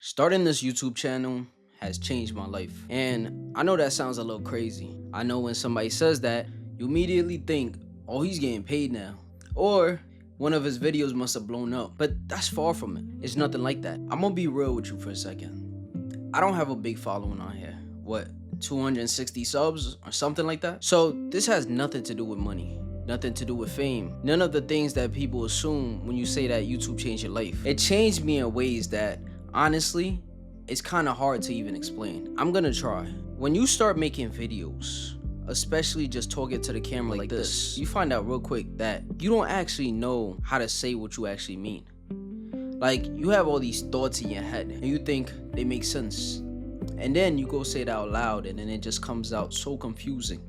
Starting this YouTube channel has changed my life. And I know that sounds a little crazy. I know when somebody says that, you immediately think, oh, he's getting paid now. Or one of his videos must have blown up. But that's far from it. It's nothing like that. I'm gonna be real with you for a second. I don't have a big following on here. What, 260 subs or something like that? So this has nothing to do with money. Nothing to do with fame. None of the things that people assume when you say that YouTube changed your life. It changed me in ways that, honestly, it's kind of hard to even explain. I'm gonna try. When you start making videos, especially just talking to the camera like this, you find out real quick that you don't actually know how to say what you actually mean. Like, you have all these thoughts in your head and you think they make sense. And then you go say it out loud and then it just comes out so confusing.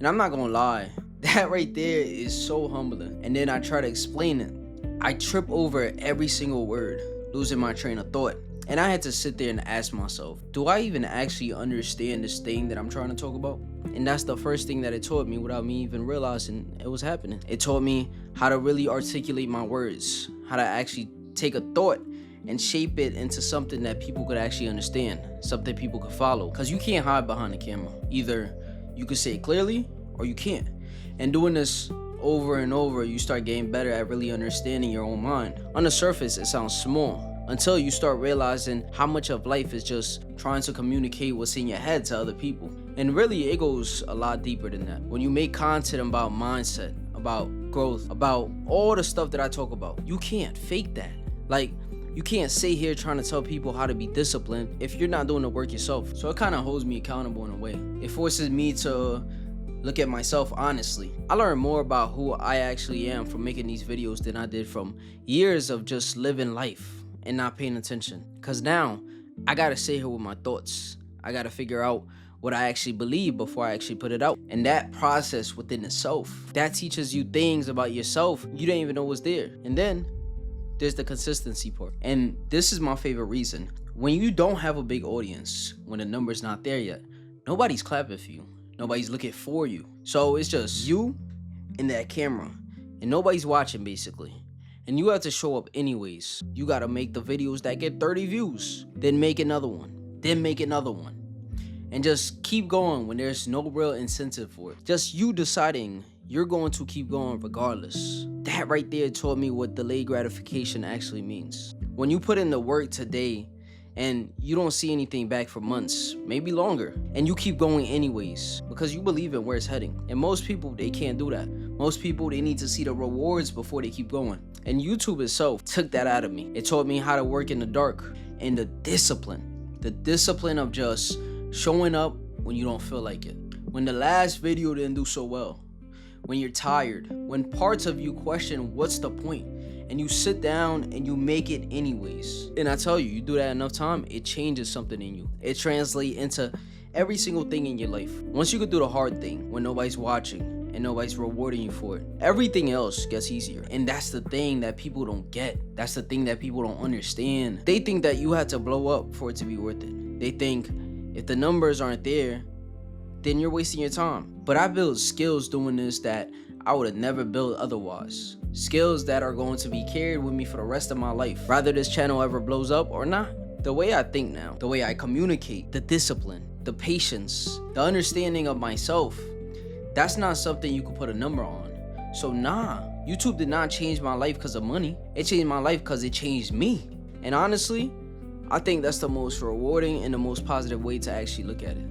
And I'm not gonna lie, that right there is so humbling. And then I try to explain it. I trip over every single word, losing my train of thought. And I had to sit there and ask myself, do I even actually understand this thing that I'm trying to talk about? And that's the first thing that it taught me without me even realizing it was happening. It taught me how to really articulate my words, how to actually take a thought and shape it into something that people could actually understand, something people could follow. Because you can't hide behind the camera. Either you could say it clearly or you can't. And doing this over and over, you start getting better at really understanding your own mind. On the surface, it sounds small, until you start realizing how much of life is just trying to communicate what's in your head to other people. And really, it goes a lot deeper than that. When you make content about mindset, about growth, about all the stuff that I talk about, you can't fake that. Like, you can't sit here trying to tell people how to be disciplined if you're not doing the work yourself. So it kind of holds me accountable in a way. It forces me to look at myself honestly. I learned more about who I actually am from making these videos than I did from years of just living life and not paying attention. Cause now I gotta sit here with my thoughts. I gotta figure out what I actually believe before I actually put it out. And that process within itself, that teaches you things about yourself you didn't even know was there. And then there's the consistency part. And this is my favorite reason. When you don't have a big audience, when the number's not there yet, nobody's clapping for you. Nobody's looking for you. So it's just you and that camera. And nobody's watching basically. And you have to show up anyways. You gotta make the videos that get 30 views. Then make another one. Then make another one. And just keep going when there's no real incentive for it. Just you deciding you're going to keep going regardless. That right there taught me what delayed gratification actually means. When you put in the work today and you don't see anything back for months, maybe longer, and you keep going anyways because you believe in where it's heading. And most people, they can't do that. Most people, they need to see the rewards before they keep going. And YouTube itself took that out of me. It taught me how to work in the dark and the discipline of just showing up when you don't feel like it. When the last video didn't do so well, when you're tired, when parts of you question what's the point, and you sit down and you make it anyways. And I tell you, you do that enough time, it changes something in you. It translates into every single thing in your life. Once you can do the hard thing when nobody's watching and nobody's rewarding you for it, everything else gets easier. And that's the thing that people don't get. That's the thing that people don't understand. They think that you have to blow up for it to be worth it. They think if the numbers aren't there, then you're wasting your time. But I built skills doing this that I would have never built otherwise. Skills that are going to be carried with me for the rest of my life, whether this channel ever blows up or not. The way I think now, the way I communicate, the discipline, the patience, the understanding of myself, that's not something you can put a number on. So nah, YouTube did not change my life because of money. It changed my life because it changed me. And honestly, I think that's the most rewarding and the most positive way to actually look at it.